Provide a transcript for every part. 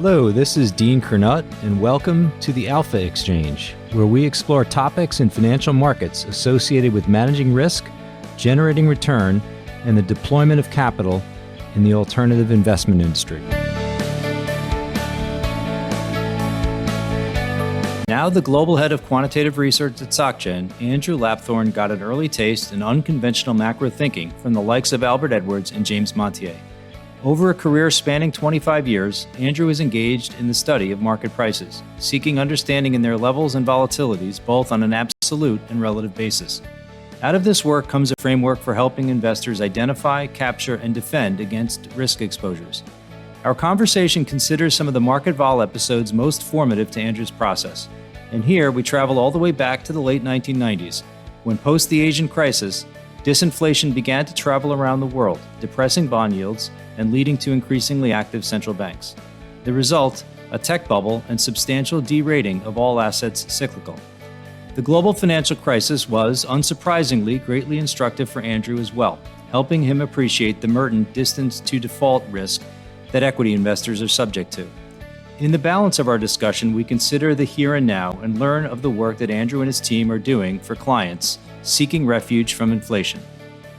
Hello, this is Dean Kernut, and welcome to the Alpha Exchange, where we explore topics in financial markets associated with managing risk, generating return, and the deployment of capital in the alternative investment industry. Now the global head of quantitative research at Soc Gen, Andrew Lapthorne got an early taste in unconventional macro thinking from the likes of Albert Edwards and James Montier. Over a career spanning 25 years, Andrew is engaged in the study of market prices, seeking understanding in their levels and volatilities both on an absolute and relative basis. Out of this work comes a framework for helping investors identify, capture, and defend against risk exposures. Our conversation considers some of the market vol episodes most formative to Andrew's process. And here we travel all the way back to the late 1990s, when post the Asian crisis, disinflation began to travel around the world, depressing bond yields and leading to increasingly active central banks. The result, a tech bubble and substantial derating of all assets cyclical. The global financial crisis was, unsurprisingly, greatly instructive for Andrew as well, helping him appreciate the Merton distance to default risk that equity investors are subject to. In the balance of our discussion, we consider the here and now and learn of the work that Andrew and his team are doing for clients seeking refuge from inflation.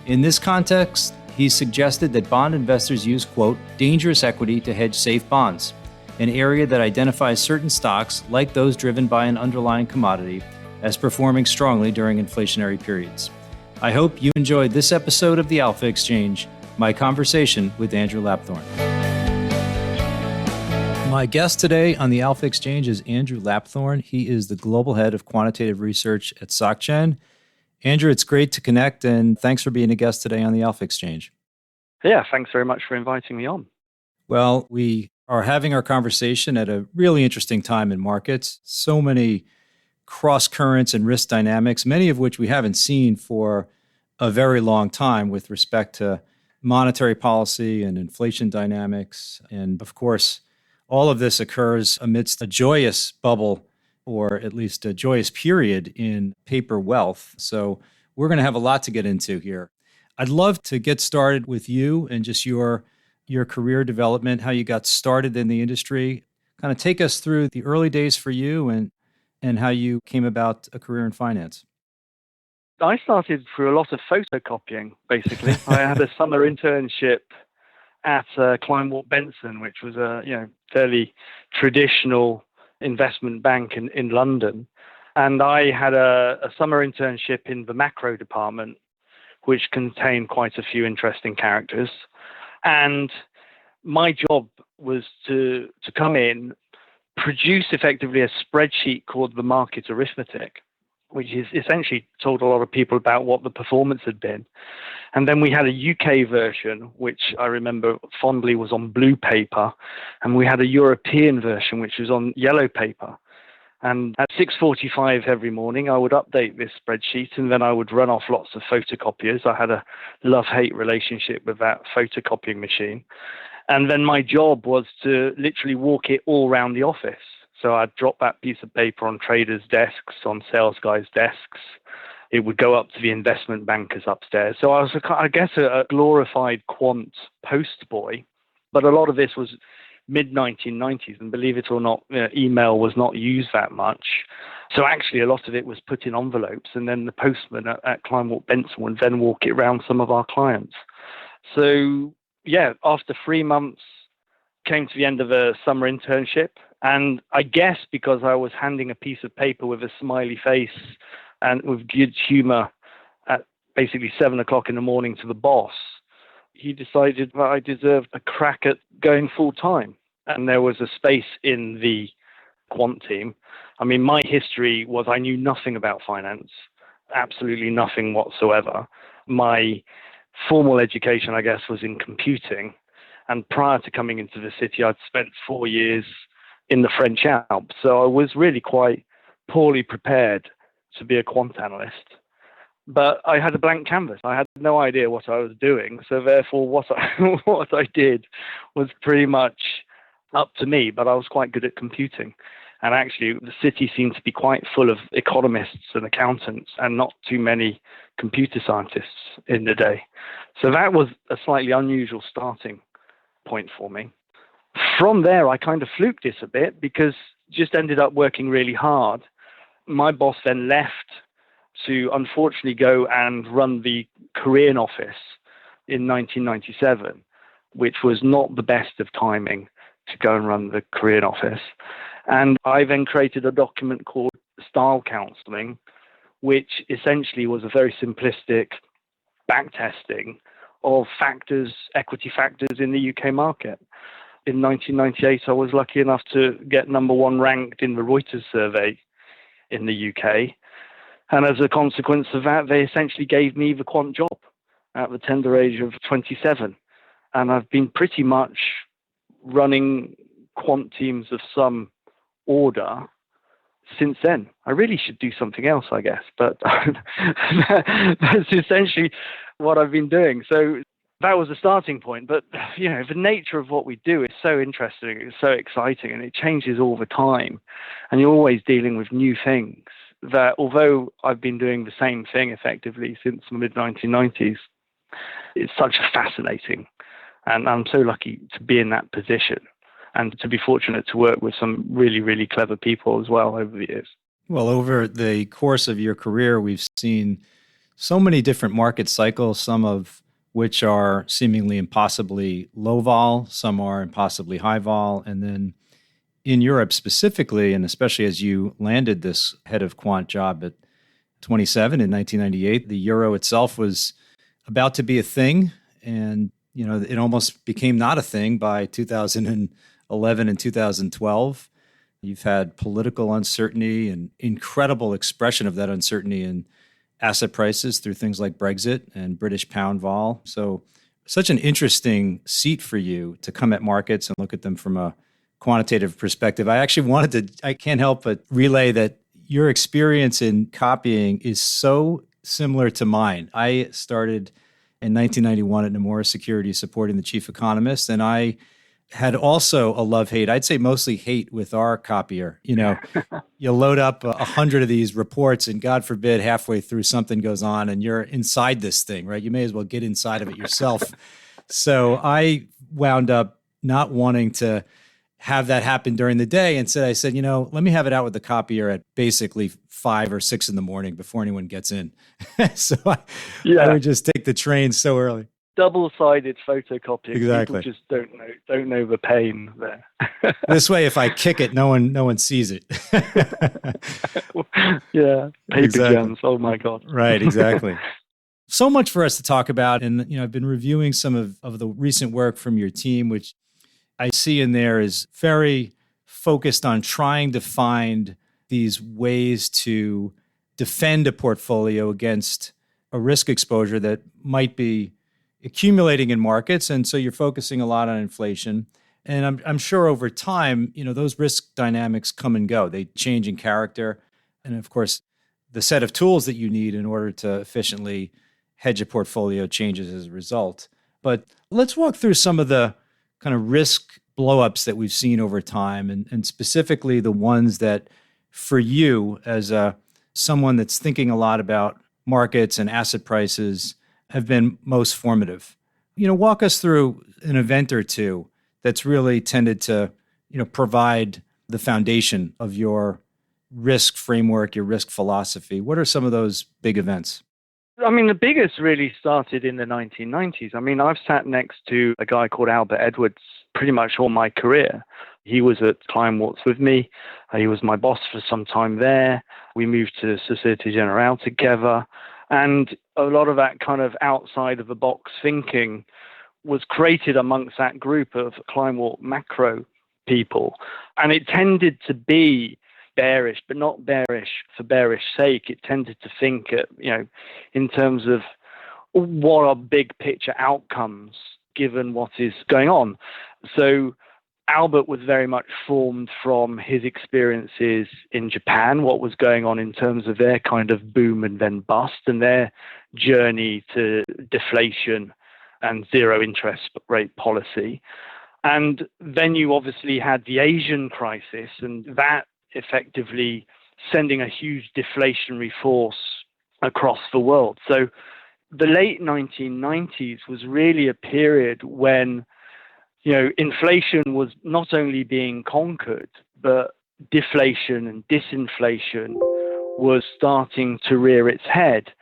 In this context, he suggested that bond investors use, quote, dangerous equity to hedge safe bonds, an area that identifies certain stocks, like those driven by an underlying commodity, as performing strongly during inflationary periods. I hope you enjoyed this episode of the Alpha Exchange, my conversation with Andrew Lapthorne. My guest today on the Alpha Exchange is Andrew Lapthorne. He is the global head of quantitative research at Soc Gen. Andrew, it's great to connect, and thanks for being a guest today on the Alpha Exchange. Yeah, thanks very much for inviting me on. Well, we are having our conversation at a really interesting time in markets. So many cross currents and risk dynamics, many of which we haven't seen for a very long time with respect to monetary policy and inflation dynamics. And of course, all of this occurs amidst a joyous bubble, or at least a joyous period in paper wealth. So we're going to have a lot to get into here. I'd love to get started with you and just your career development, how you got started in the industry. Kind of take us through the early days for you and how you came about a career in finance. I started through a lot of photocopying, basically. I had a summer internship at Kleinwort Benson, which was a fairly traditional investment bank in London. And I had a summer internship in the macro department, which contained quite a few interesting characters. And my job was to come in, produce effectively a spreadsheet called the market arithmetic, which is essentially told a lot of people about what the performance had been. And then we had a UK version, which I remember fondly was on blue paper. And we had a European version, which was on yellow paper. And at 6:45 every morning, I would update this spreadsheet, and then I would run off lots of photocopiers. I had a love-hate relationship with that photocopying machine. And then my job was to literally walk it all around the office. So I'd drop that piece of paper on traders' desks, on sales guys' desks. It would go up to the investment bankers upstairs. So I was, I guess, a glorified quant post boy. But a lot of this was mid-1990s, and believe it or not, email was not used that much. So actually, a lot of it was put in envelopes, and then the postman at Kleinwort Benson would then walk it around some of our clients. So yeah, after 3 months, came to the end of a summer internship. And I guess because I was handing a piece of paper with a smiley face and with good humor at basically 7 o'clock in the morning to the boss, he decided that I deserved a crack at going full time. And there was a space in the quant team. I mean, my history was I knew nothing about finance, absolutely nothing whatsoever. My formal education, I guess, was in computing. And prior to coming into the city, I'd spent 4 years in the French Alps. So I was really quite poorly prepared to be a quant analyst. But I had a blank canvas. I had no idea what I was doing. So therefore, what I did was pretty much up to me, but I was quite good at computing. And actually, the city seemed to be quite full of economists and accountants and not too many computer scientists in the day. So that was a slightly unusual starting point for me. from there, I kind of fluked this a bit because just ended up working really hard. My boss then left to unfortunately go and run the Korean office in 1997, which was not the best of timing to go and run the Korean office. And I then created a document called Style Counseling, which essentially was a very simplistic backtesting of factors, equity factors in the UK market. In 1998, I was lucky enough to get number one ranked in the Reuters survey in the UK. And as a consequence of that, they essentially gave me the quant job at the tender age of 27. And I've been pretty much running quant teams of some order since then. I really should do something else, I guess, but that's essentially what I've been doing. So that was the starting point. But, the nature of what we do is so interesting, it's so exciting, and it changes all the time. And you're always dealing with new things that, although I've been doing the same thing effectively since the mid-1990s, it's such a fascinating, and I'm so lucky to be in that position and to be fortunate to work with some really, really clever people as well over the years. Well, over the course of your career, we've seen so many different market cycles, some of which are seemingly impossibly low vol, some are impossibly high vol. And then in Europe specifically, and especially as you landed this head of quant job at 27 in 1998, the euro itself was about to be a thing. And, it almost became not a thing by 2011 and 2012. You've had political uncertainty and incredible expression of that uncertainty in asset prices through things like Brexit and British pound vol. So such an interesting seat for you to come at markets and look at them from a quantitative perspective. I can't help but relay that your experience in copying is so similar to mine. I started in 1991 at Nomura Securities supporting the chief economist, and I had also a love-hate, I'd say mostly hate with our copier. You load up 100 of these reports and God forbid halfway through something goes on and you're inside this thing, right? You may as well get inside of it yourself. So I wound up not wanting to have that happen during the day. Instead, I said, let me have it out with the copier at basically 5 or 6 in the morning before anyone gets in. So I would just take the train so early. Double-sided photocopying. Exactly. People just don't know the pain there. This way, if I kick it, no one sees it. Yeah, paper gems. Oh my God. Right, exactly. So much for us to talk about, and I've been reviewing some of the recent work from your team, which I see in there is very focused on trying to find these ways to defend a portfolio against a risk exposure that might be accumulating in markets. And so you're focusing a lot on inflation. And I'm sure over time, those risk dynamics come and go. They change in character. And of course, the set of tools that you need in order to efficiently hedge a portfolio changes as a result. But let's walk through some of the kind of risk blowups that we've seen over time, and specifically the ones that for you as someone that's thinking a lot about markets and asset prices have been most formative. Walk us through an event or two that's really tended to, provide the foundation of your risk framework, your risk philosophy. What are some of those big events? The biggest really started in the 1990s. I've sat next to a guy called Albert Edwards pretty much all my career. He was at Kleinworts with me. He was my boss for some time there. We moved to Societe Generale together. And a lot of that kind of outside of the box thinking was created amongst that group of Kleinwort macro people. And it tended to be bearish, but not bearish for bearish sake. It tended to think, in terms of what are big picture outcomes given what is going on. So Albert was very much formed from his experiences in Japan, what was going on in terms of their kind of boom and then bust and their journey to deflation and zero interest rate policy. And then you obviously had the Asian crisis, and that effectively sending a huge deflationary force across the world. So the late 1990s was really a period when inflation was not only being conquered, but deflation and disinflation was starting to rear its head.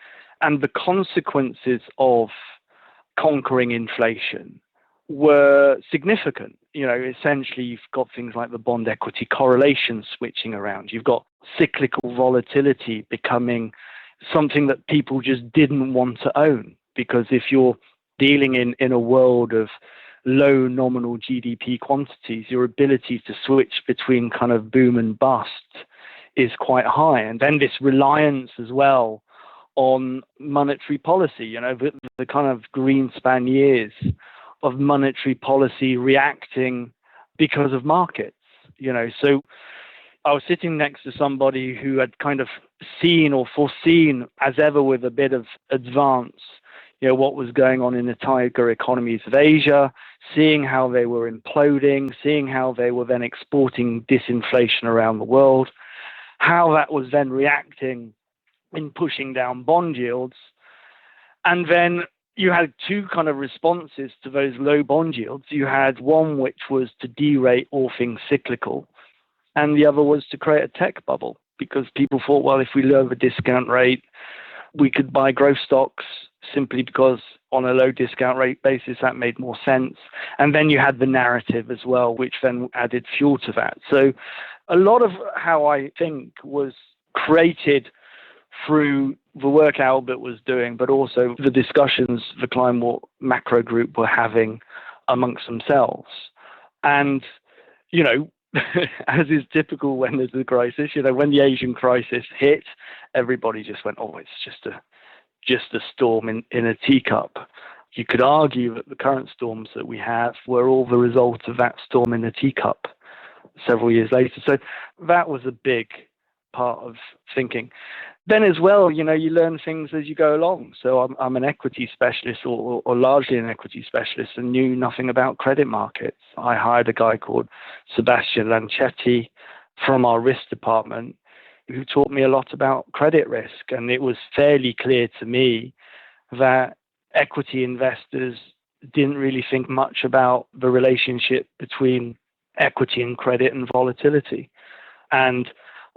And the consequences of conquering inflation were significant. Essentially, you've got things like the bond equity correlation switching around. You've got cyclical volatility becoming something that people just didn't want to own, because if you're dealing in a world of low nominal GDP quantities, your ability to switch between kind of boom and bust is quite high. And then this reliance as well on monetary policy, the kind of Greenspan years of monetary policy reacting because of markets, So I was sitting next to somebody who had kind of seen or foreseen, as ever with a bit of advance, what was going on in the tiger economies of Asia, seeing how they were imploding, seeing how they were then exporting disinflation around the world, how that was then reacting in pushing down bond yields. And then you had two kind of responses to those low bond yields. You had one which was to derate all things cyclical, and the other was to create a tech bubble, because people thought, well, if we lower the discount rate, we could buy growth stocks simply because on a low discount rate basis, that made more sense. And then you had the narrative as well, which then added fuel to that. So a lot of how I think was created through the work Albert was doing, but also the discussions the Climate Macro Group were having amongst themselves. And, as is typical when there's a crisis, when the Asian crisis hit, everybody just went, oh, it's just a storm in a teacup. You could argue that the current storms that we have were all the result of that storm in a teacup several years later. So that was a big part of thinking. Then as well, you learn things as you go along. So I'm an equity specialist or largely an equity specialist and knew nothing about credit markets. I hired a guy called Sebastian Lancetti from our risk department who taught me a lot about credit risk. And it was fairly clear to me that equity investors didn't really think much about the relationship between equity and credit and volatility. And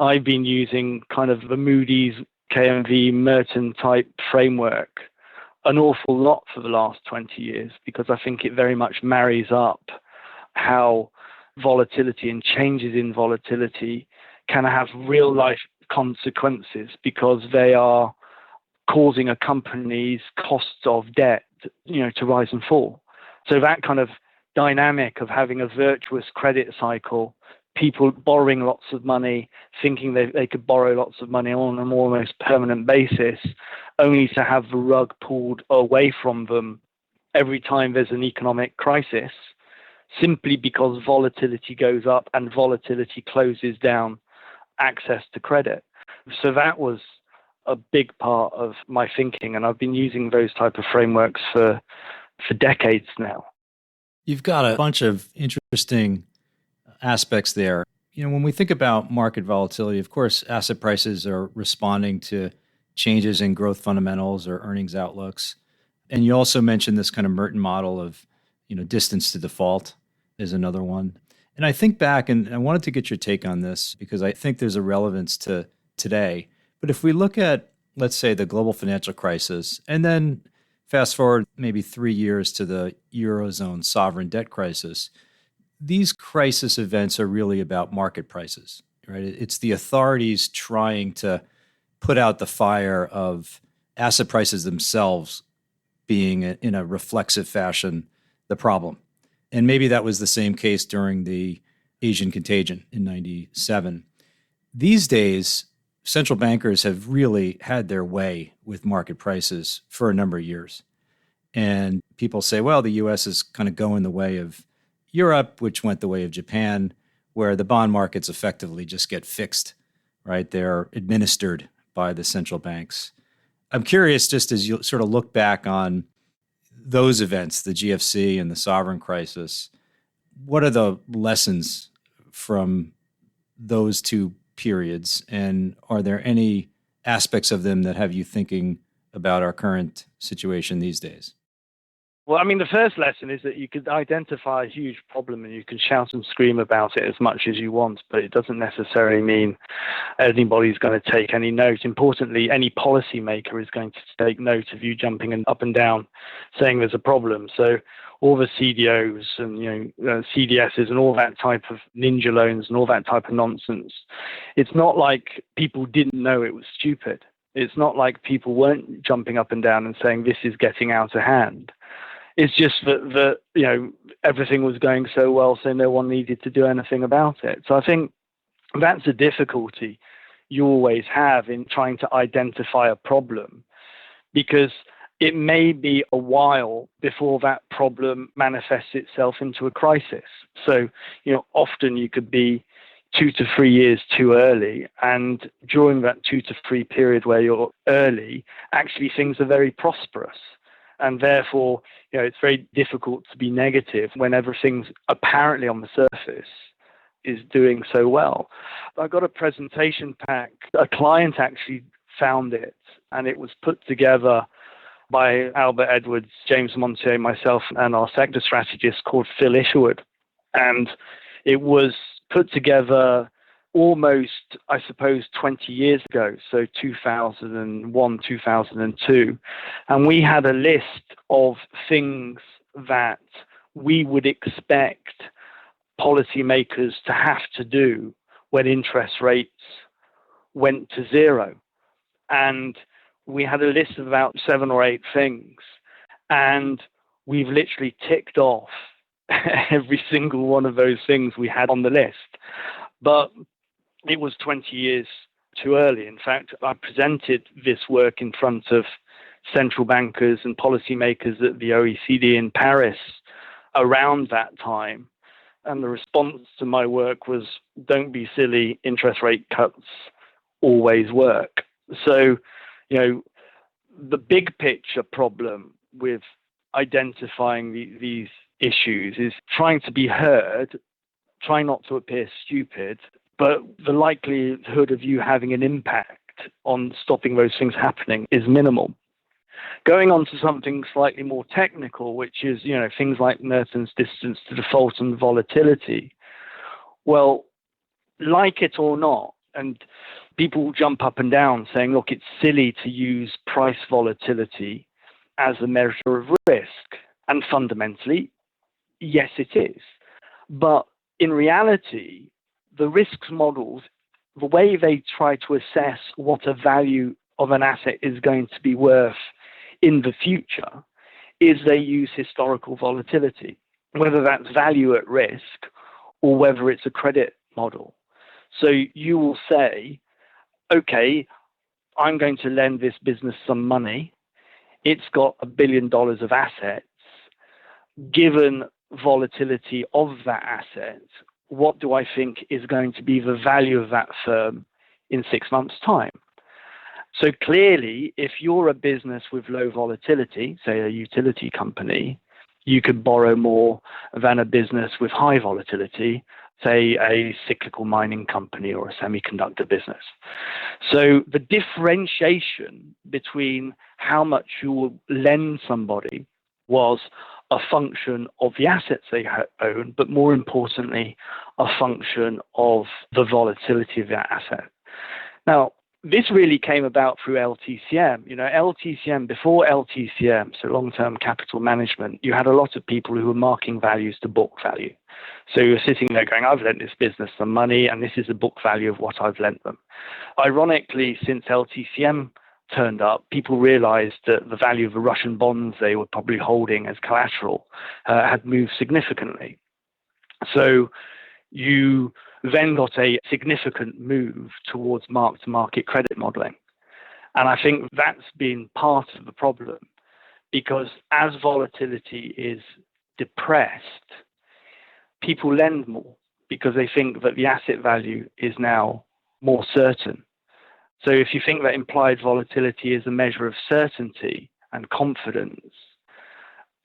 I've been using kind of the Moody's, KMV, Merton type framework an awful lot for the last 20 years, because I think it very much marries up how volatility and changes in volatility can have real life consequences, because they are causing a company's costs of debt, to rise and fall. So that kind of dynamic of having a virtuous credit cycle, people borrowing lots of money, thinking they could borrow lots of money on an almost permanent basis, only to have the rug pulled away from them every time there's an economic crisis, simply because volatility goes up and volatility closes down access to credit. So that was a big part of my thinking, and I've been using those type of frameworks for decades now. You've got a bunch of interesting aspects there. When we think about market volatility, of course, asset prices are responding to changes in growth fundamentals or earnings outlooks. And you also mentioned this kind of Merton model of, distance to default is another one. And I think back, and I wanted to get your take on this because I think there's a relevance to today. But if we look at, let's say, the global financial crisis, and then fast forward maybe 3 years to the Eurozone sovereign debt crisis, these crisis events are really about market prices, right? It's the authorities trying to put out the fire of asset prices themselves being in a reflexive fashion the problem. And maybe that was the same case during the Asian contagion in 97. These days, central bankers have really had their way with market prices for a number of years. And people say, well, the US is kind of going the way of Europe, which went the way of Japan, where the bond markets effectively just get fixed, right? They're administered by the central banks. I'm curious, just as you sort of look back on those events, the GFC and the sovereign crisis, what are the lessons from those two periods? And are there any aspects of them that have you thinking about our current situation these days? Well, I mean, the first lesson is that you could identify a huge problem and you can shout and scream about it as much as you want, but it doesn't necessarily mean anybody's going to take any note. Importantly, any policymaker is going to take note of you jumping up and down saying there's a problem. So all the CDOs and CDSs and all that type of ninja loans and all that type of nonsense, it's not like people didn't know it was stupid. It's not like people weren't jumping up and down and saying this is getting out of hand. It's just that everything was going so well, so no one needed to do anything about it. So I think that's a difficulty you always have in trying to identify a problem, because it may be a while before that problem manifests itself into a crisis. So, often you could be 2 to 3 years too early, and during that 2 to 3 period where you're early, actually things are very prosperous. And therefore, it's very difficult to be negative when everything's apparently on the surface is doing so well. I got a presentation pack. A client actually found it, and it was put together by Albert Edwards, James Montier, myself, and our sector strategist called Phil Isherwood. And it was put together almost, I suppose, 20 years ago, so 2001, 2002. And we had a list of things that we would expect policymakers to have to do when interest rates went to zero. And we had a list of about 7 or 8 things. And we've literally ticked off every single one of those things we had on the list. But it was 20 years too early. In fact, I presented this work in front of central bankers and policymakers at the OECD in Paris around that time. And the response to my work was, don't be silly, interest rate cuts always work. So, the big picture problem with identifying these issues is trying to be heard, try not to appear stupid, but the likelihood of you having an impact on stopping those things happening is minimal. Going on to something slightly more technical, which is, things like Merton's distance to default and volatility. Well, like it or not, and people jump up and down saying, look, it's silly to use price volatility as a measure of risk. And fundamentally, yes, it is. But in reality, the risks models, the way they try to assess what a value of an asset is going to be worth in the future is they use historical volatility, whether that's value at risk or whether it's a credit model. So you will say, okay, I'm going to lend this business some money. It's got $1 billion of assets. Given volatility of that asset, what do I think is going to be the value of that firm in 6 months' time? So clearly, if you're a business with low volatility, say a utility company, you could borrow more than a business with high volatility, say a cyclical mining company or a semiconductor business. So the differentiation between how much you will lend somebody was a function of the assets they own, but more importantly, a function of the volatility of that asset. Now, this really came about through LTCM. LTCM, before LTCM, so long-term capital management, you had a lot of people who were marking values to book value. So you're sitting there going, I've lent this business some money, and this is the book value of what I've lent them. Ironically, since LTCM turned up, people realized that the value of the Russian bonds they were probably holding as collateral had moved significantly. So you then got a significant move towards mark-to-market credit modeling. And I think that's been part of the problem, because as volatility is depressed, people lend more because they think that the asset value is now more certain. So if you think that implied volatility is a measure of certainty and confidence,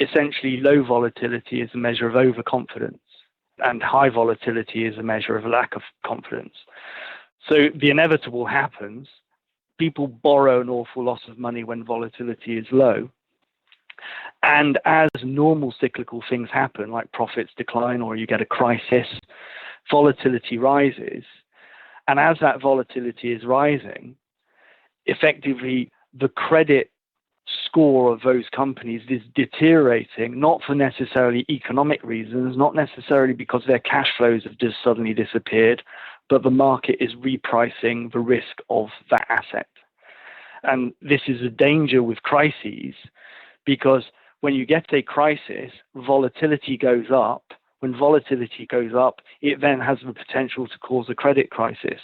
essentially low volatility is a measure of overconfidence, and high volatility is a measure of a lack of confidence. So the inevitable happens. People borrow an awful lot of money when volatility is low. And as normal cyclical things happen, like profits decline or you get a crisis, volatility rises. And as that volatility is rising, effectively the credit score of those companies is deteriorating, not for necessarily economic reasons, not necessarily because their cash flows have just suddenly disappeared, but the market is repricing the risk of that asset. And this is a danger with crises, because when you get a crisis, volatility goes up. When volatility goes up, it then has the potential to cause a credit crisis.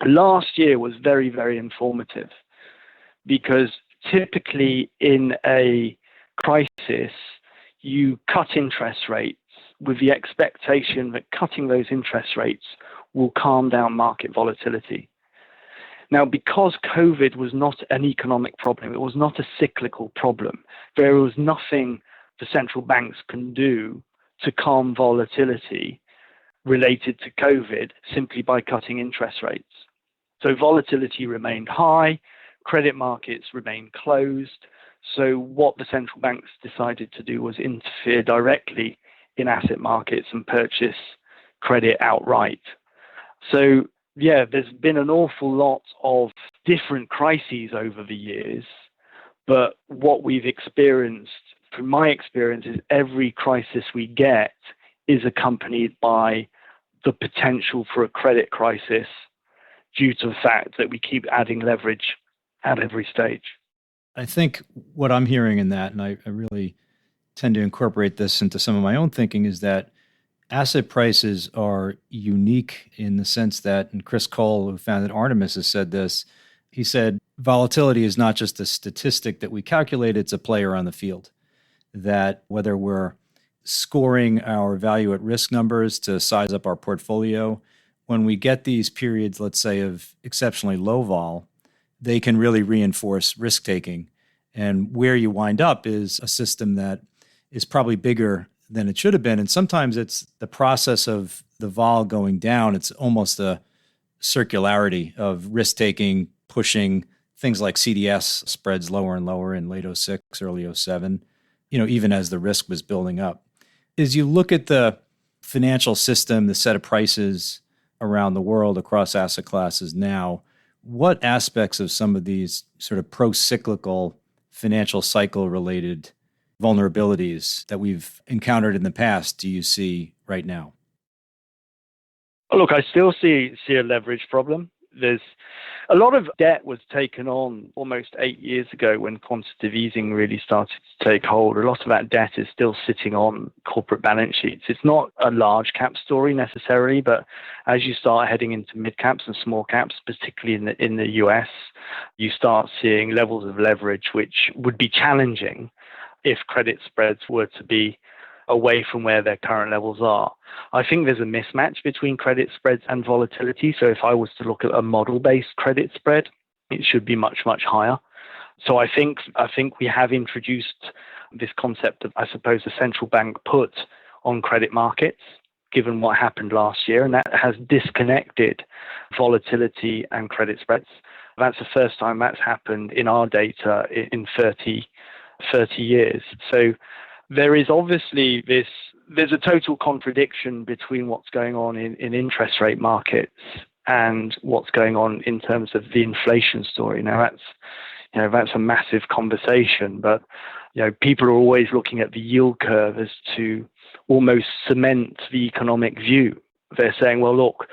Last year was very, very informative, because typically in a crisis, you cut interest rates with the expectation that cutting those interest rates will calm down market volatility. Now, because COVID was not an economic problem, it was not a cyclical problem, there was nothing the central banks can do to calm volatility related to COVID simply by cutting interest rates. So volatility remained high, credit markets remained closed. So what the central banks decided to do was interfere directly in asset markets and purchase credit outright. So yeah, there's been an awful lot of different crises over the years, but what we've experienced, from my experience, is every crisis we get is accompanied by the potential for a credit crisis due to the fact that we keep adding leverage at every stage. I think what I'm hearing in that, and I really tend to incorporate this into some of my own thinking, is that asset prices are unique in the sense that, and Chris Cole, who founded Artemis, has said this. He said, volatility is not just a statistic that we calculate, it's a player on the field. That whether we're scoring our value at risk numbers to size up our portfolio, when we get these periods, let's say, of exceptionally low vol, they can really reinforce risk taking. And where you wind up is a system that is probably bigger than it should have been. And sometimes it's the process of the vol going down. It's almost a circularity of risk taking, pushing things like CDS spreads lower and lower in late 06, early 07, even as the risk was building up. As you look at the financial system, the set of prices around the world across asset classes now, what aspects of some of these sort of pro-cyclical financial cycle related vulnerabilities that we've encountered in the past do you see right now? Look, I still see a leverage problem. There's a lot of debt was taken on almost 8 years ago when quantitative easing really started to take hold. A lot of that debt is still sitting on corporate balance sheets. It's not a large cap story necessarily, but as you start heading into mid caps and small caps, particularly in the US, you start seeing levels of leverage which would be challenging if credit spreads were to be away from where their current levels are. I think there's a mismatch between credit spreads and volatility. So if I was to look at a model-based credit spread, it should be much, much higher. So I think we have introduced this concept of, I suppose, a central bank put on credit markets, given what happened last year, and that has disconnected volatility and credit spreads. That's the first time that's happened in our data in 30 years. So there is obviously there's a total contradiction between what's going on in interest rate markets and what's going on in terms of the inflation story. Now that's a massive conversation, but people are always looking at the yield curve as to almost cement the economic view. They're saying, well, look,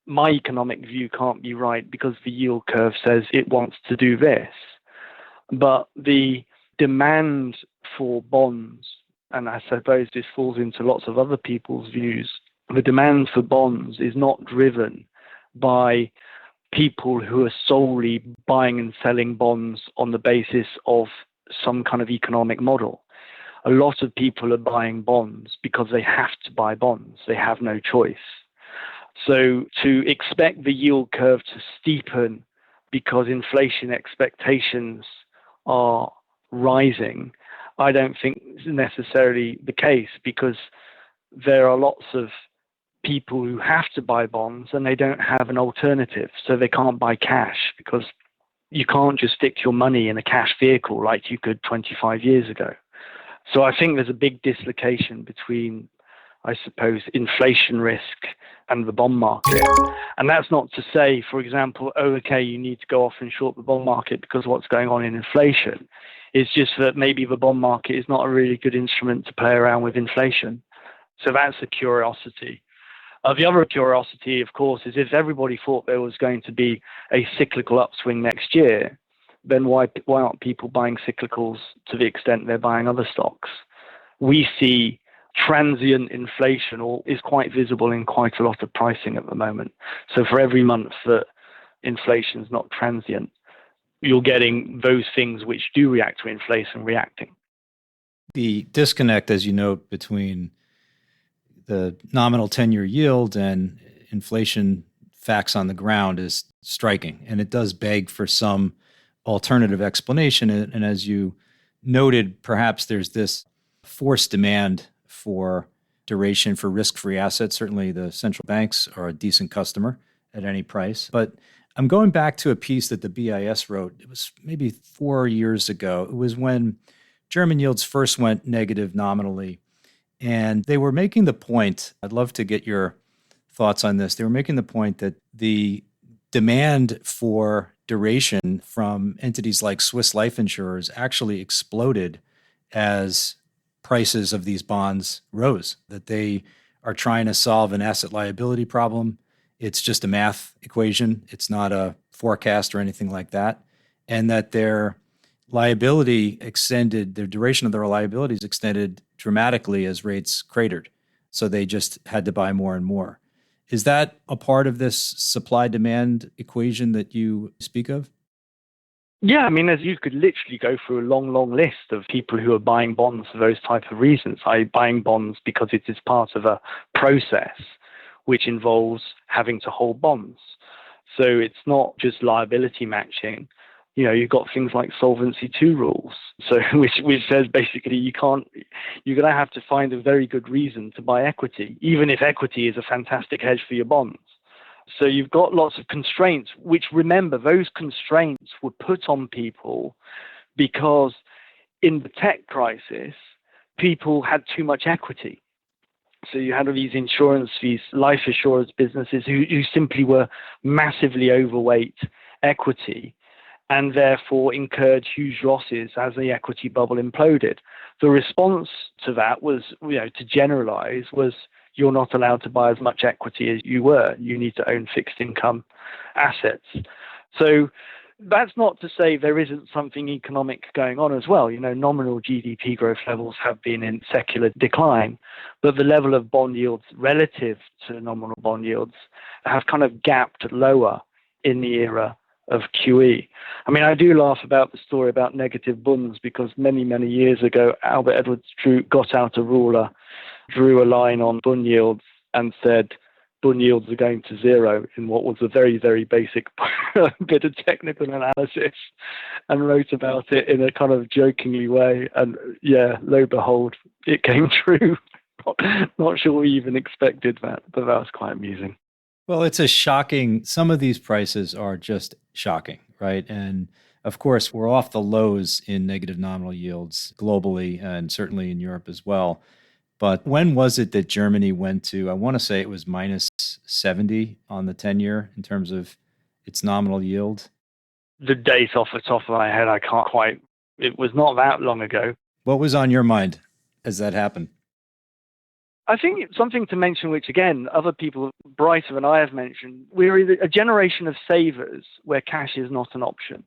my economic view can't be right because the yield curve says it wants to do this. But the demand for bonds, and I suppose this falls into lots of other people's views, the demand for bonds is not driven by people who are solely buying and selling bonds on the basis of some kind of economic model. A lot of people are buying bonds because they have to buy bonds. They have no choice. So to expect the yield curve to steepen because inflation expectations are rising, I don't think is necessarily the case, because there are lots of people who have to buy bonds and they don't have an alternative. So they can't buy cash because you can't just stick your money in a cash vehicle like you could 25 years ago. So I think there's a big dislocation between, I suppose, inflation risk and the bond market. And that's not to say, for example, okay, you need to go off and short the bond market because of what's going on in inflation. It's just that maybe the bond market is not a really good instrument to play around with inflation. So that's a curiosity. The other curiosity, of course, is if everybody thought there was going to be a cyclical upswing next year, then why aren't people buying cyclicals to the extent they're buying other stocks? We see transient inflation is quite visible in quite a lot of pricing at the moment. So for every month that inflation is not transient, you're getting those things which do react to inflation reacting. The disconnect, as you note, between the nominal 10-year yield and inflation facts on the ground is striking, and it does beg for some alternative explanation. And as you noted, perhaps there's this forced demand for duration for risk-free assets. Certainly the central banks are a decent customer at any price. But I'm going back to a piece that the BIS wrote. It was maybe 4 years ago. It was when German yields first went negative nominally. And they were making the point, I'd love to get your thoughts on this. They were making the point that the demand for duration from entities like Swiss life insurers actually exploded as prices of these bonds rose, that they are trying to solve an asset liability problem. It's just a math equation. It's not a forecast or anything like that. And that their liability extended, their duration of their liabilities extended dramatically as rates cratered. So they just had to buy more and more. Is that a part of this supply-demand equation that you speak of? Yeah, I mean, as you could literally go through a long, long list of people who are buying bonds for those type of reasons. Buying bonds because it is part of a process which involves having to hold bonds. So it's not just liability matching. You know, you've got things like Solvency II rules, so which says basically you're going to have to find a very good reason to buy equity, even if equity is a fantastic hedge for your bonds. So you've got lots of constraints, which, remember, those constraints were put on people because in the tech crisis, people had too much equity. So you had all these life insurance businesses who simply were massively overweight equity, and therefore incurred huge losses as the equity bubble imploded. The response to that was, to generalize, was you're not allowed to buy as much equity as you were. You need to own fixed income assets. So that's not to say there isn't something economic going on as well. Nominal GDP growth levels have been in secular decline, but the level of bond yields relative to nominal bond yields have kind of gapped lower in the era of QE. I mean, I do laugh about the story about negative bunds because many, many years ago, Albert Edwards got out a ruler, drew a line on bund yields and said, bund yields are going to zero in what was a very, very basic bit of technical analysis, and wrote about it in a kind of jokingly way. And yeah, lo and behold, it came true. Not sure we even expected that, but that was quite amusing. Well, some of these prices are just shocking, right? And of course, we're off the lows in negative nominal yields globally and certainly in Europe as well. But when was it that Germany went to, I want to say it was minus 70 on the 10-year in terms of its nominal yield? The date off the top of my head, I can't quite, it was not that long ago. What was on your mind as that happened? I think it's something to mention, which again, other people brighter than I have mentioned. We're a generation of savers where cash is not an option,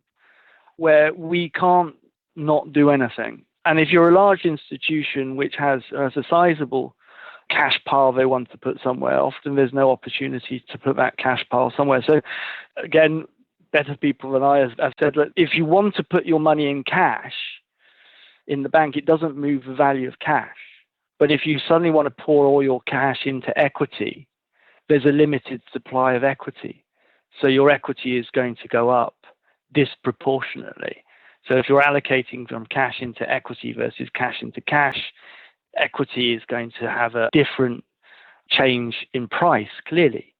where we can't not do anything. And if you're a large institution which has a sizable cash pile they want to put somewhere, often there's no opportunity to put that cash pile somewhere. So again, better people than I have said, that if you want to put your money in cash in the bank, it doesn't move the value of cash. But if you suddenly want to pour all your cash into equity, there's a limited supply of equity. So your equity is going to go up disproportionately. So if you're allocating from cash into equity versus cash into cash, equity is going to have a different change in price, clearly,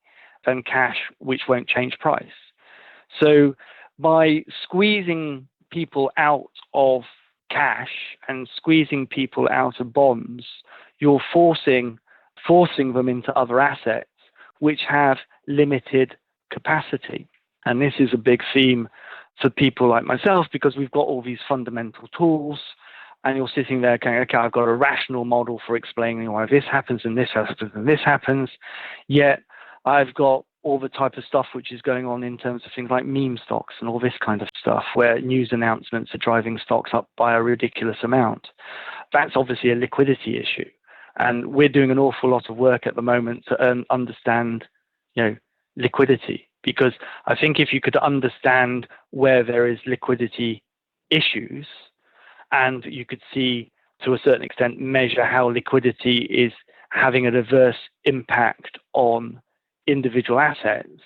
than cash, which won't change price. So by squeezing people out of cash and squeezing people out of bonds, you're forcing them into other assets which have limited capacity. And this is a big theme for people like myself, because we've got all these fundamental tools, and you're sitting there going, okay, I've got a rational model for explaining why this happens and this happens and this happens, yet I've got all the type of stuff which is going on in terms of things like meme stocks and all this kind of stuff, where news announcements are driving stocks up by a ridiculous amount. That's obviously a liquidity issue. And we're doing an awful lot of work at the moment to understand, liquidity. Because I think if you could understand where there is liquidity issues, and you could see, to a certain extent, measure how liquidity is having an adverse impact on individual assets,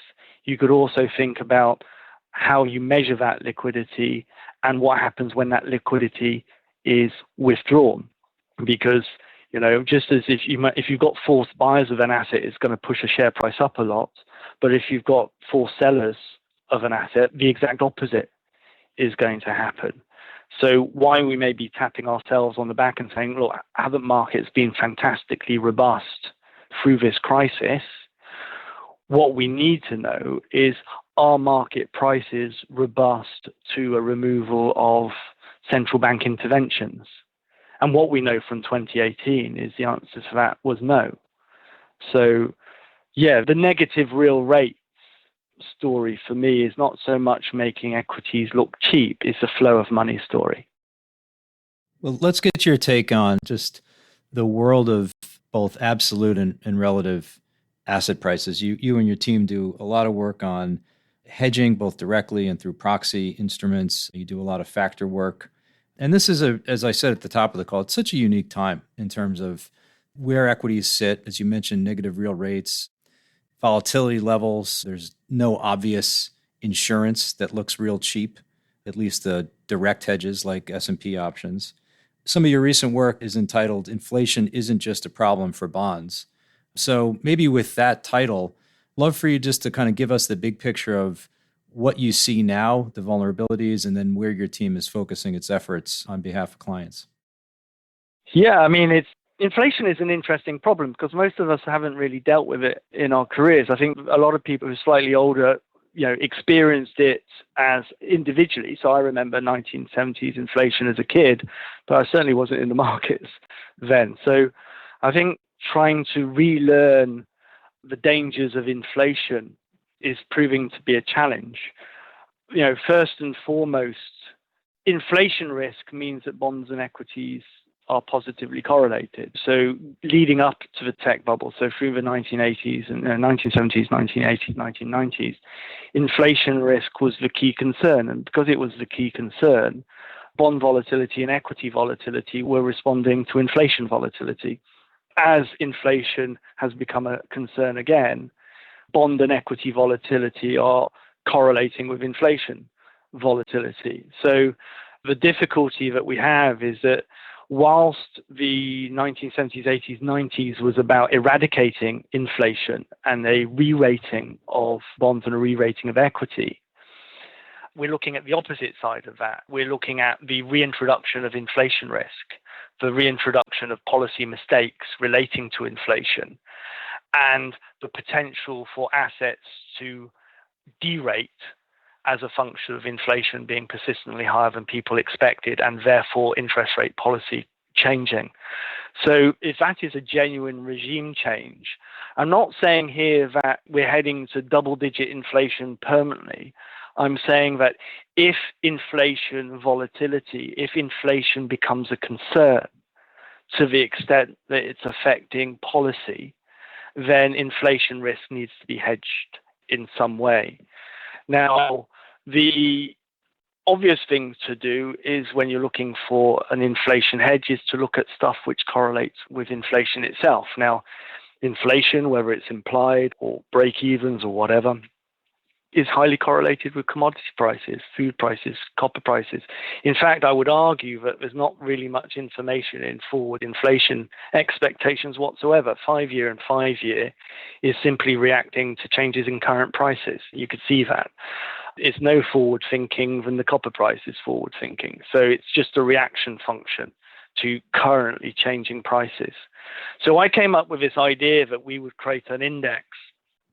you could also think about how you measure that liquidity and what happens when that liquidity is withdrawn. Because, just as if you've got forced buyers of an asset, it's going to push a share price up a lot. But if you've got forced sellers of an asset, the exact opposite is going to happen. So while we may be tapping ourselves on the back and saying, look, haven't markets been fantastically robust through this crisis? What we need to know is, are market prices robust to a removal of central bank interventions? And what we know from 2018 is the answer to that was no. So, the negative real rates story for me is not so much making equities look cheap, it's a flow of money story. Well, let's get your take on just the world of both absolute and relative asset prices. You and your team do a lot of work on hedging, both directly and through proxy instruments. You do a lot of factor work. And this is, as I said at the top of the call, it's such a unique time in terms of where equities sit. As you mentioned, negative real rates, volatility levels. There's no obvious insurance that looks real cheap, at least the direct hedges like S&P options. Some of your recent work is entitled "Inflation Isn't Just a Problem for Bonds." So maybe with that title, love for you just to kind of give us the big picture of what you see now, the vulnerabilities, and then where your team is focusing its efforts on behalf of clients. Yeah, I mean, inflation is an interesting problem because most of us haven't really dealt with it in our careers. I think a lot of people who are slightly older, experienced it as individually. So I remember 1970s inflation as a kid, but I certainly wasn't in the markets then. So I think trying to relearn the dangers of inflation is proving to be a challenge. First and foremost, inflation risk means that bonds and equities are positively correlated. So leading up to the tech bubble, so through the 1980s and 1970s, 1980s, 1990s, inflation risk was the key concern. And because it was the key concern, bond volatility and equity volatility were responding to inflation volatility. As inflation has become a concern again, bond and equity volatility are correlating with inflation volatility. So the difficulty that we have is that whilst the 1970s, 80s, 90s was about eradicating inflation and a re-rating of bonds and a re-rating of equity, we're looking at the opposite side of that. We're looking at the reintroduction of inflation risk, the reintroduction of policy mistakes relating to inflation, and the potential for assets to derate as a function of inflation being persistently higher than people expected, and therefore interest rate policy changing. So if that is a genuine regime change, I'm not saying here that we're heading to double-digit inflation permanently. I'm saying that if inflation volatility, if inflation becomes a concern to the extent that it's affecting policy, then inflation risk needs to be hedged in some way. Now, the obvious thing to do is, when you're looking for an inflation hedge, is to look at stuff which correlates with inflation itself. Now, inflation, whether it's implied or break-evens or whatever, is highly correlated with commodity prices, food prices, copper prices. In fact, I would argue that there's not really much information in forward inflation expectations whatsoever. 5-year and 5-year is simply reacting to changes in current prices. You could see that. It's no forward thinking when the copper price is forward thinking. So it's just a reaction function to currently changing prices. So I came up with this idea that we would create an index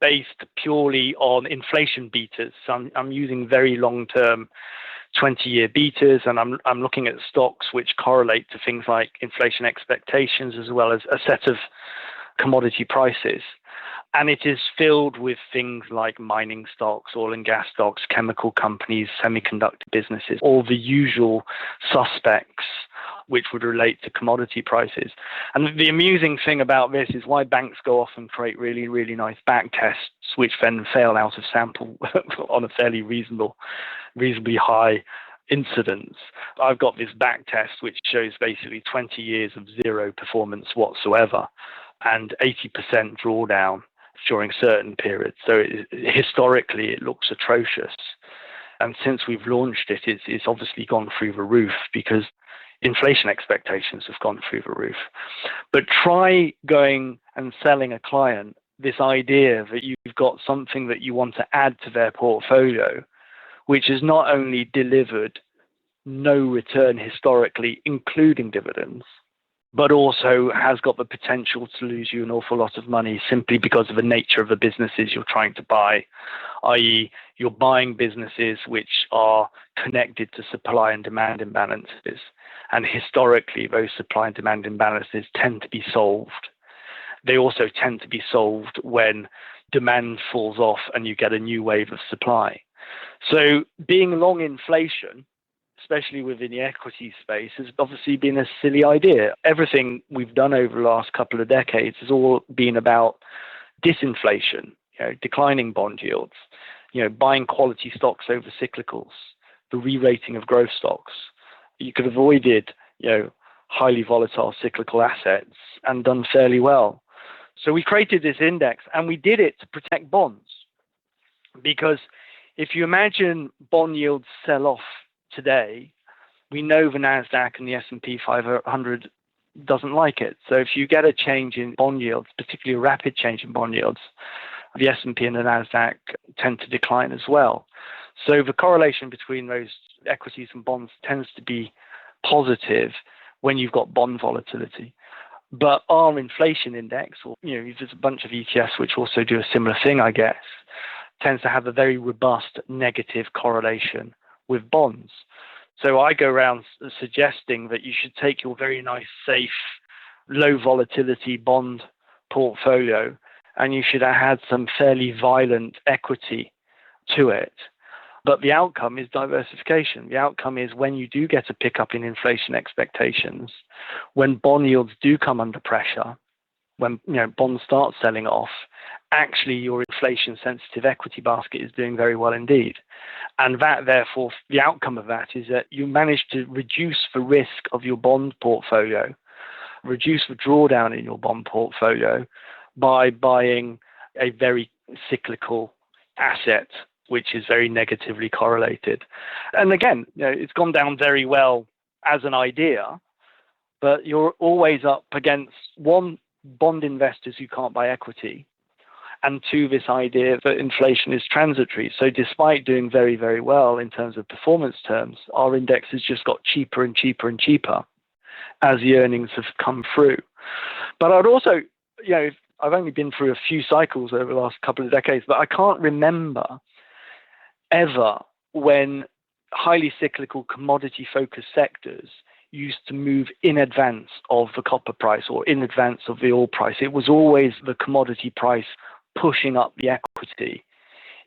based purely on inflation betas. So I'm using very long-term 20-year betas, and I'm looking at stocks which correlate to things like inflation expectations as well as a set of commodity prices. And it is filled with things like mining stocks, oil and gas stocks, chemical companies, semiconductor businesses, all the usual suspects which would relate to commodity prices. And the amusing thing about this is why banks go off and create really, really nice back tests, which then fail out of sample on a fairly reasonably high incidence. I've got this back test which shows basically 20 years of zero performance whatsoever and 80% drawdown during certain periods. So historically, it looks atrocious. And since we've launched it, it's obviously gone through the roof because inflation expectations have gone through the roof. But try going and selling a client this idea that you've got something that you want to add to their portfolio, which has not only delivered no return historically, including dividends, but also has got the potential to lose you an awful lot of money simply because of the nature of the businesses you're trying to buy, i.e. you're buying businesses which are connected to supply and demand imbalances. And historically, those supply and demand imbalances tend to be solved. They also tend to be solved when demand falls off and you get a new wave of supply. So being long inflation, especially within the equity space, has obviously been a silly idea. Everything we've done over the last couple of decades has all been about disinflation, declining bond yields, buying quality stocks over cyclicals, the re-rating of growth stocks. You could have avoided, highly volatile cyclical assets and done fairly well. So we created this index and we did it to protect bonds. Because if you imagine bond yields sell off today, we know the NASDAQ and the S&P 500 doesn't like it. So if you get a change in bond yields, particularly a rapid change in bond yields, the S&P and the NASDAQ tend to decline as well. So the correlation between those equities and bonds tends to be positive when you've got bond volatility. But our inflation index, or there's a bunch of ETFs which also do a similar thing, I guess, tends to have a very robust negative correlation with bonds. So I go around suggesting that you should take your very nice, safe, low volatility bond portfolio and you should have had some fairly violent equity to it. But the outcome is diversification. The outcome is when you do get a pickup in inflation expectations, when bond yields do come under pressure, when bonds start selling off, actually your inflation sensitive equity basket is doing very well indeed. And that, therefore, the outcome of that is that you manage to reduce the risk of your bond portfolio, reduce the drawdown in your bond portfolio by buying a very cyclical asset which is very negatively correlated. And again, it's gone down very well as an idea, but you're always up against, one, bond investors who can't buy equity, and two, this idea that inflation is transitory. So despite doing very, very well in terms of performance terms, our index has just got cheaper and cheaper and cheaper as the earnings have come through. But I'd also, I've only been through a few cycles over the last couple of decades, but I can't remember ever when highly cyclical commodity-focused sectors used to move in advance of the copper price or in advance of the oil price. It was always the commodity price pushing up the equity.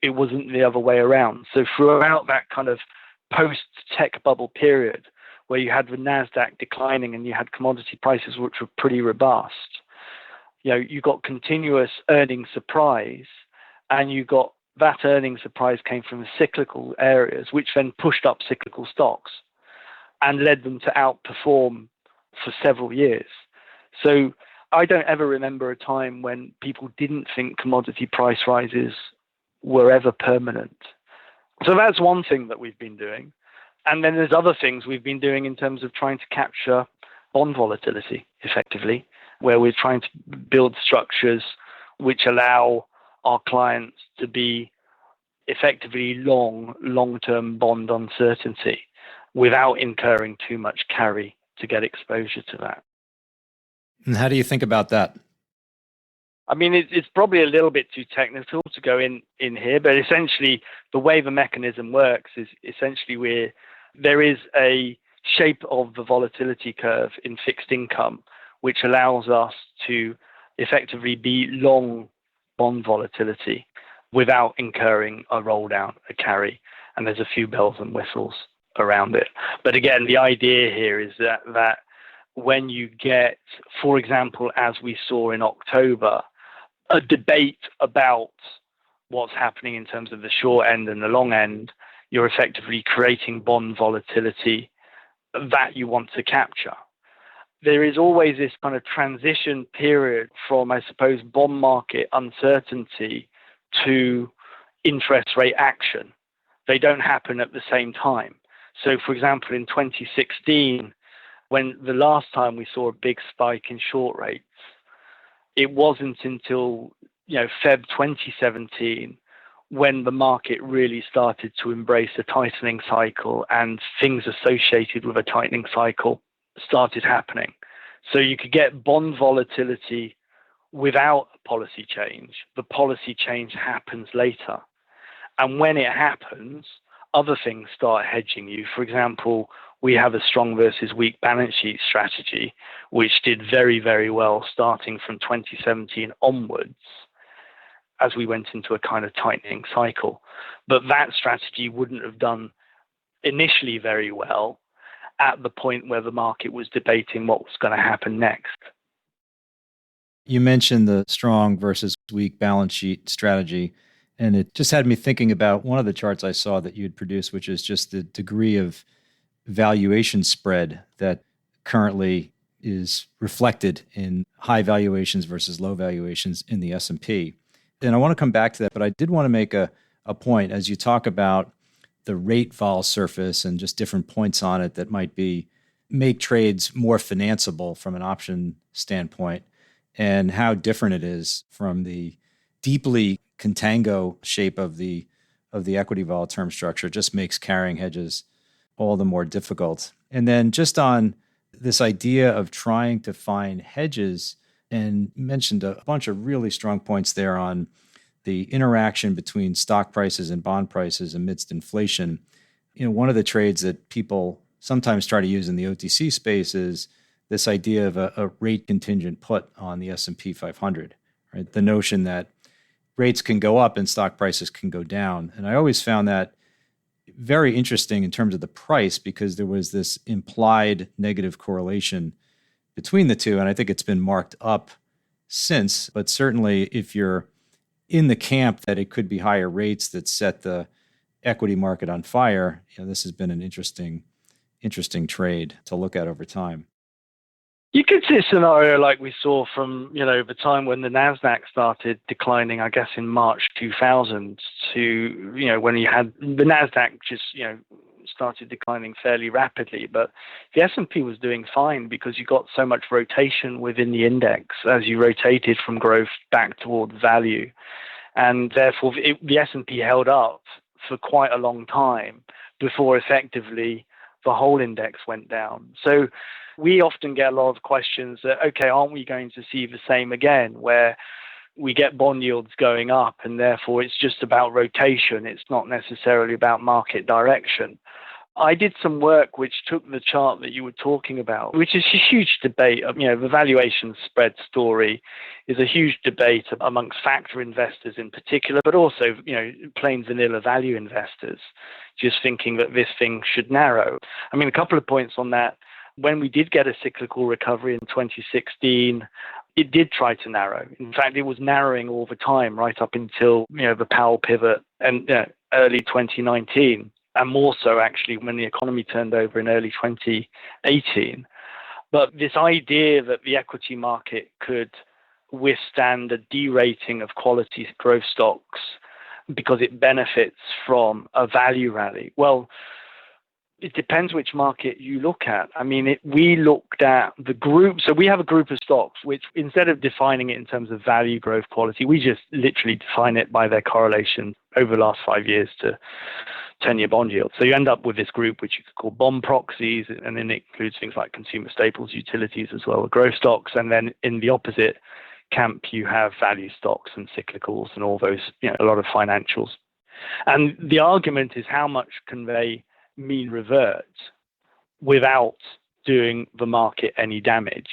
It wasn't the other way around. So throughout that kind of post-tech bubble period where you had the NASDAQ declining and you had commodity prices which were pretty robust, you got continuous earnings surprise, and you got that earnings surprise came from the cyclical areas, which then pushed up cyclical stocks and led them to outperform for several years. So I don't ever remember a time when people didn't think commodity price rises were ever permanent. So that's one thing that we've been doing. And then there's other things we've been doing in terms of trying to capture bond volatility effectively, where we're trying to build structures which allow our clients to be effectively long-term bond uncertainty without incurring too much carry to get exposure to that. And how do you think about that? I mean, it's probably a little bit too technical to go in here, but essentially the way the mechanism works is essentially there is a shape of the volatility curve in fixed income, which allows us to effectively be long bond volatility without incurring a roll down, a carry. And there's a few bells and whistles around it. But again, the idea here is that when you get, for example, as we saw in October, a debate about what's happening in terms of the short end and the long end, you're effectively creating bond volatility that you want to capture. There is always this kind of transition period from, I suppose, bond market uncertainty to interest rate action. They don't happen at the same time. So, for example, in 2016, when the last time we saw a big spike in short rates, it wasn't until Feb 2017 when the market really started to embrace a tightening cycle and things associated with a tightening cycle started happening. So you could get bond volatility without a policy change. The policy change happens later. And when it happens, other things start hedging you. For example, we have a strong versus weak balance sheet strategy, which did very, very well starting from 2017 onwards as we went into a kind of tightening cycle. But that strategy wouldn't have done initially very well at the point where the market was debating what was going to happen next. You mentioned the strong versus weak balance sheet strategy, and it just had me thinking about one of the charts I saw that you had produced, which is just the degree of valuation spread that currently is reflected in high valuations versus low valuations in the S&P. And I want to come back to that, but I did want to make a point as you talk about the rate vol surface and just different points on it that might make trades more financeable from an option standpoint, and how different it is from the deeply contango shape of the equity vol term structure. It just makes carrying hedges all the more difficult. And then just on this idea of trying to find hedges, and mentioned a bunch of really strong points there on the interaction between stock prices and bond prices amidst inflation. One of the trades that people sometimes try to use in the OTC space is this idea of a rate contingent put on the S&P 500, right? The notion that rates can go up and stock prices can go down. And I always found that very interesting in terms of the price, because there was this implied negative correlation between the two. And I think it's been marked up since, but certainly if you're in the camp that it could be higher rates that set the equity market on fire, this has been an interesting trade to look at over time. You could see a scenario like we saw from, the time when the NASDAQ started declining, I guess in March 2000 to, when you had the NASDAQ just, started declining fairly rapidly. But the S&P was doing fine because you got so much rotation within the index as you rotated from growth back toward value. And therefore, the S&P held up for quite a long time before effectively the whole index went down. So we often get a lot of questions that, okay, aren't we going to see the same again, where we get bond yields going up and therefore it's just about rotation. It's not necessarily about market direction. I did some work which took the chart that you were talking about, which is a huge debate. The valuation spread story is a huge debate amongst factor investors in particular, but also, plain vanilla value investors, just thinking that this thing should narrow. A couple of points on that. When we did get a cyclical recovery in 2016, it did try to narrow. In fact, it was narrowing all the time, right up until, the Powell pivot and early 2019. And more so, actually, when the economy turned over in early 2018. But this idea that the equity market could withstand a derating of quality growth stocks because it benefits from a value rally. Well, it depends which market you look at. We looked at the group. So we have a group of stocks, which instead of defining it in terms of value, growth, quality, we just literally define it by their correlation over the last 5 years to 10-year bond yield. So you end up with this group, which you could call bond proxies, and then it includes things like consumer staples, utilities as well, growth stocks. And then in the opposite camp, you have value stocks and cyclicals and all those, a lot of financials. And the argument is how much can they mean revert without doing the market any damage?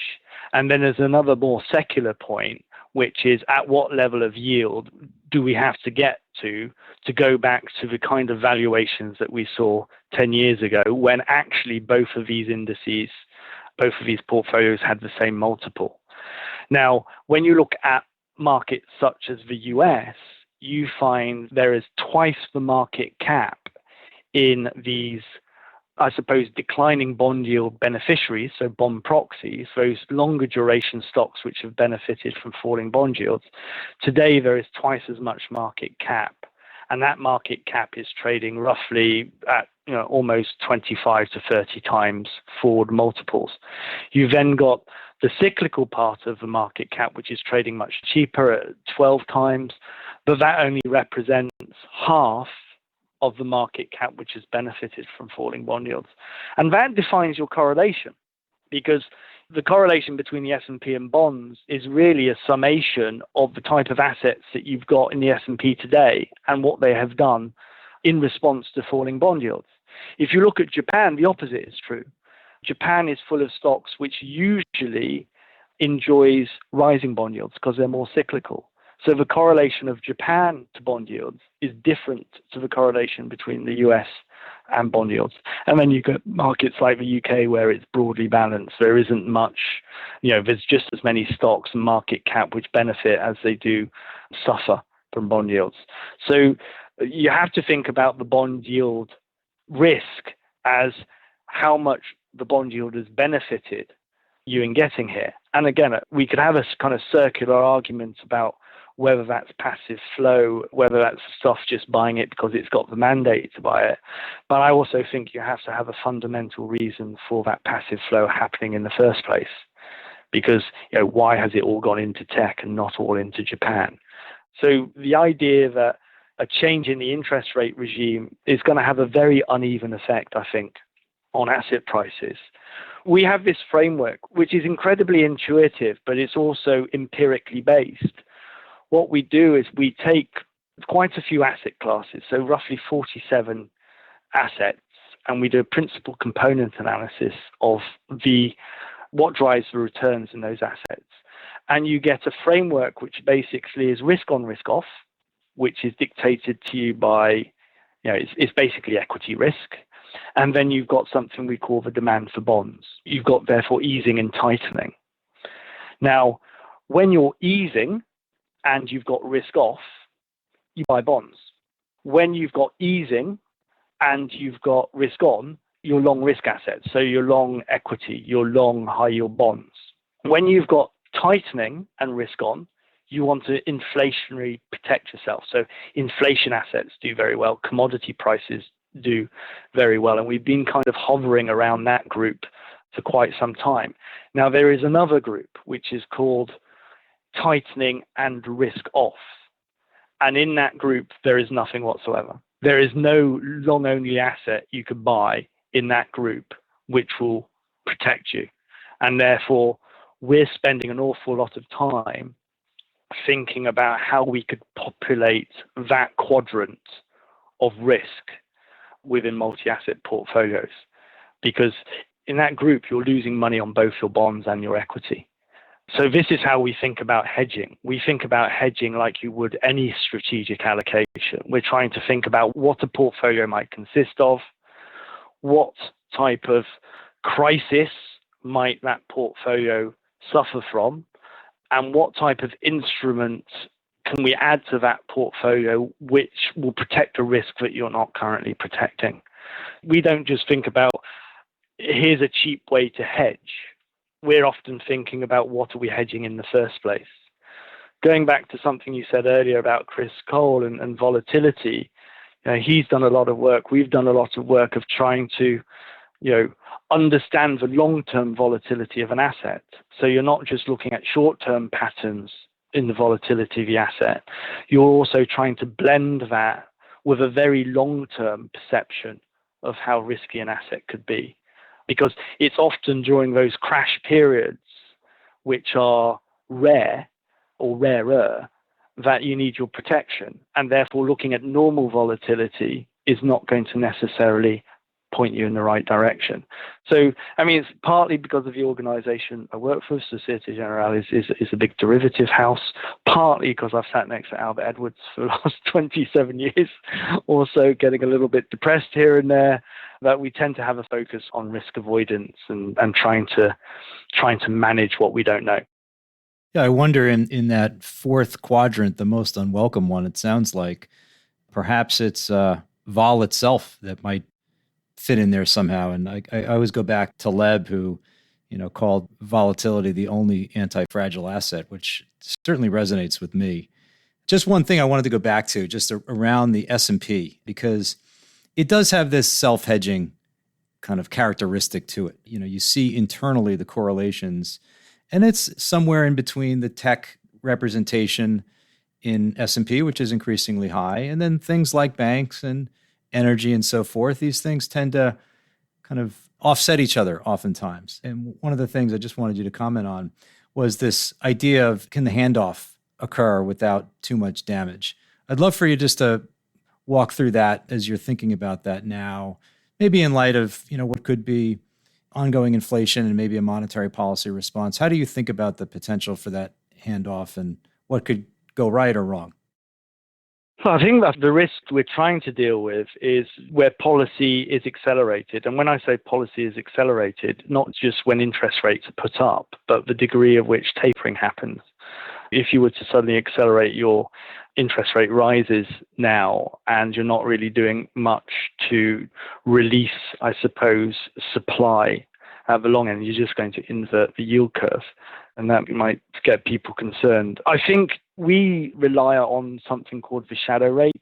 And then there's another more secular point, which is at what level of yield do we have to get to go back to the kind of valuations that we saw 10 years ago, when actually both of these indices, both of these portfolios had the same multiple. Now, when you look at markets such as the US, you find there is twice the market cap in these, I suppose, declining bond yield beneficiaries, so bond proxies, those longer duration stocks which have benefited from falling bond yields. Today, there is twice as much market cap, and that market cap is trading roughly at almost 25 to 30 times forward multiples. You've then got the cyclical part of the market cap, which is trading much cheaper at 12 times, but that only represents half of the market cap which has benefited from falling bond yields. And that defines your correlation, because the correlation between the S&P and bonds is really a summation of the type of assets that you've got in the S&P today and what they have done in response to falling bond yields. If you look at Japan, the opposite is true. Japan is full of stocks which usually enjoys rising bond yields because they're more cyclical. So the correlation of Japan to bond yields is different to the correlation between the US and bond yields. And then you get markets like the UK where it's broadly balanced. There isn't much, there's just as many stocks and market cap which benefit as they do suffer from bond yields. So you have to think about the bond yield risk as how much the bond yield has benefited you in getting here. And again, we could have a kind of circular argument about whether that's passive flow, whether that's stuff just buying it because it's got the mandate to buy it. But I also think you have to have a fundamental reason for that passive flow happening in the first place. Because, why has it all gone into tech and not all into Japan? So the idea that a change in the interest rate regime is going to have a very uneven effect, I think, on asset prices. We have this framework, which is incredibly intuitive, but it's also empirically based. What we do is we take quite a few asset classes, so roughly 47 assets, and we do a principal component analysis of what drives the returns in those assets. And you get a framework which basically is risk on, risk off, which is dictated to you by, it's basically equity risk. And then you've got something we call the demand for bonds. You've got, therefore, easing and tightening. Now, when you're easing and you've got risk off, you buy bonds. When you've got easing and you've got risk on, you're long risk assets. So you're long equity, you're long high yield bonds. When you've got tightening and risk on, you want to inflationary protect yourself. So inflation assets do very well. Commodity prices do very well. And we've been kind of hovering around that group for quite some time. Now, there is another group, which is called tightening and risk off. And in that group, there is nothing whatsoever. There is no long-only asset you could buy in that group which will protect you. And therefore, we're spending an awful lot of time thinking about how we could populate that quadrant of risk within multi-asset portfolios. Because in that group, you're losing money on both your bonds and your equity. So this is how we think about hedging. We think about hedging like you would any strategic allocation. We're trying to think about what a portfolio might consist of, what type of crisis might that portfolio suffer from, and what type of instruments can we add to that portfolio which will protect a risk that you're not currently protecting. We don't just think about, here's a cheap way to hedge. We're often thinking about what are we hedging in the first place. Going back to something you said earlier about Chris Cole and volatility, he's done a lot of work. We've done a lot of work of trying to, understand the long-term volatility of an asset. So you're not just looking at short-term patterns in the volatility of the asset, you're also trying to blend that with a very long-term perception of how risky an asset could be. Because it's often during those crash periods, which are rare or rarer, that you need your protection. And therefore, looking at normal volatility is not going to necessarily point you in the right direction. So, I mean, it's partly because of the organization I work for. Societe Generale is a big derivative house, partly because I've sat next to Albert Edwards for the last 27 years, also getting a little bit depressed here and there, that we tend to have a focus on risk avoidance and trying to manage what we don't know. Yeah, I wonder in that fourth quadrant, the most unwelcome one, it sounds like perhaps it's vol itself that might fit in there somehow. And I always go back to Leb, who, called volatility the only anti-fragile asset, which certainly resonates with me. Just one thing I wanted to go back to, just around the S&P, because it does have this self-hedging kind of characteristic to it. You see internally the correlations, and it's somewhere in between the tech representation in S&P, which is increasingly high, and then things like banks and energy and so forth. These things tend to kind of offset each other oftentimes. And one of the things I just wanted you to comment on was this idea of, can the handoff occur without too much damage? I'd love for you just to walk through that as you're thinking about that now, maybe in light of, what could be ongoing inflation and maybe a monetary policy response. How do you think about the potential for that handoff and what could go right or wrong? So I think that the risk we're trying to deal with is where policy is accelerated. And when I say policy is accelerated, not just when interest rates are put up, but the degree of which tapering happens. If you were to suddenly accelerate your interest rate rises now and you're not really doing much to release, I suppose, supply at the long end, you're just going to invert the yield curve. And that might get people concerned. I think we rely on something called the shadow rate.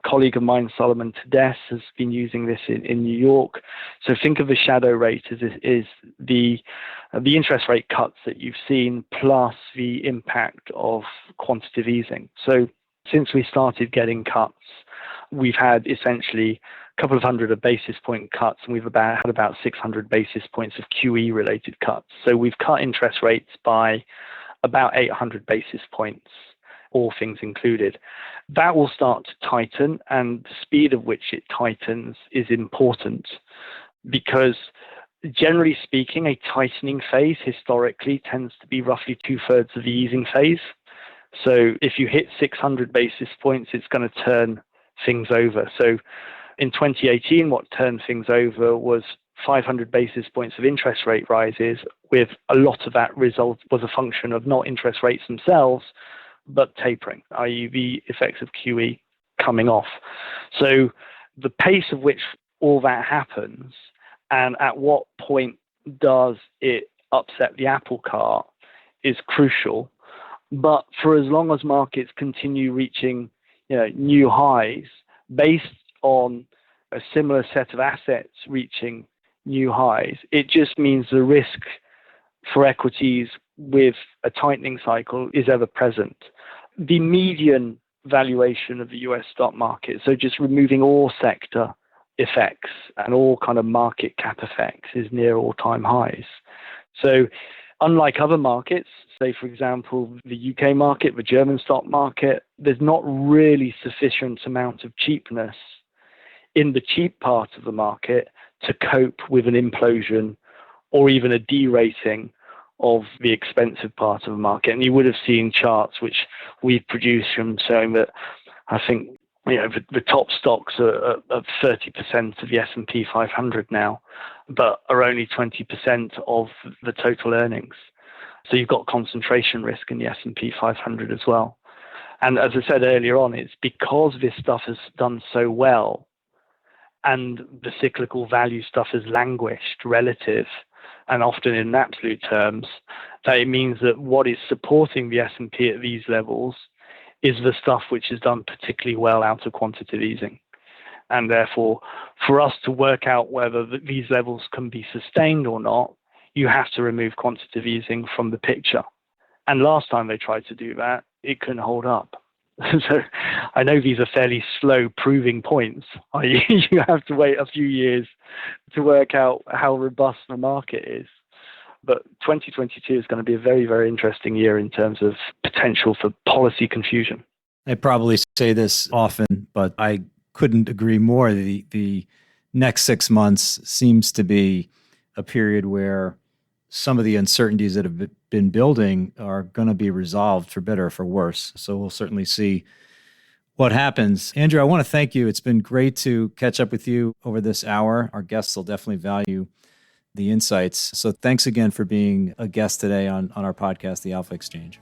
A colleague of mine, Solomon Tedesz, has been using this in New York. So think of the shadow rate as the interest rate cuts that you've seen plus the impact of quantitative easing. So since we started getting cuts, we've had essentially a couple of hundred of basis point cuts, and we've had about 600 basis points of QE related cuts. So we've cut interest rates by about 800 basis points, all things included. That will start to tighten, and the speed at which it tightens is important because, generally speaking, a tightening phase historically tends to be roughly 2/3 of the easing phase. So if you hit 600 basis points, it's going to turn things over. So in 2018, what turned things over was 500 basis points of interest rate rises, with a lot of that result was a function of not interest rates themselves, but tapering, i.e. the effects of QE coming off. So the pace of which all that happens and at what point does it upset the apple cart is crucial. But for as long as markets continue reaching new highs based on a similar set of assets reaching new highs, it just means the risk for equities with a tightening cycle is ever present. The median valuation of the US stock market, so just removing all sector effects and all kind of market cap effects, is near all-time highs. So unlike other markets, say for example the UK market, the German stock market, there's not really sufficient amount of cheapness in the cheap part of the market to cope with an implosion or even a derating of the expensive part of the market. And you would have seen charts which we've produced from showing that I think the top stocks are 30% of the S&P 500 now, but are only 20% of the total earnings. So you've got concentration risk in the S&P 500 as well. And as I said earlier on, it's because this stuff has done so well and the cyclical value stuff has languished relative and often in absolute terms, that it means that what is supporting the S&P at these levels is the stuff which has done particularly well out of quantitative easing. And therefore, for us to work out whether these levels can be sustained or not, you have to remove quantitative easing from the picture. And last time they tried to do that, it couldn't hold up. So I know these are fairly slow proving points. You have to wait a few years to work out how robust the market is. But 2022 is going to be a very, very interesting year in terms of potential for policy confusion. I probably say this often, but I couldn't agree more. The next 6 months seems to be a period where some of the uncertainties that have been building are going to be resolved for better or for worse. So we'll certainly see what happens. Andrew, I want to thank you. It's been great to catch up with you over this hour. Our guests will definitely value the insights. So thanks again for being a guest today on our podcast, The Alpha Exchange.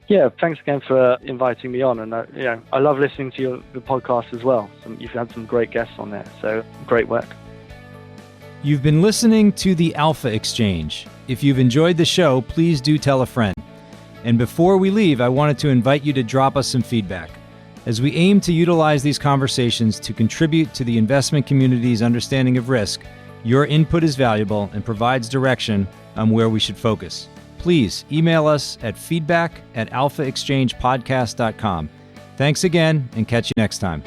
Yeah, thanks again for inviting me on. And I love listening to the podcast as well. You've had some great guests on there. So great work. You've been listening to The Alpha Exchange. If you've enjoyed the show, please do tell a friend. And before we leave, I wanted to invite you to drop us some feedback, as we aim to utilize these conversations to contribute to the investment community's understanding of risk. Your input is valuable and provides direction on where we should focus. Please email us at feedback@alphaexchangepodcast.com. Thanks again, and catch you next time.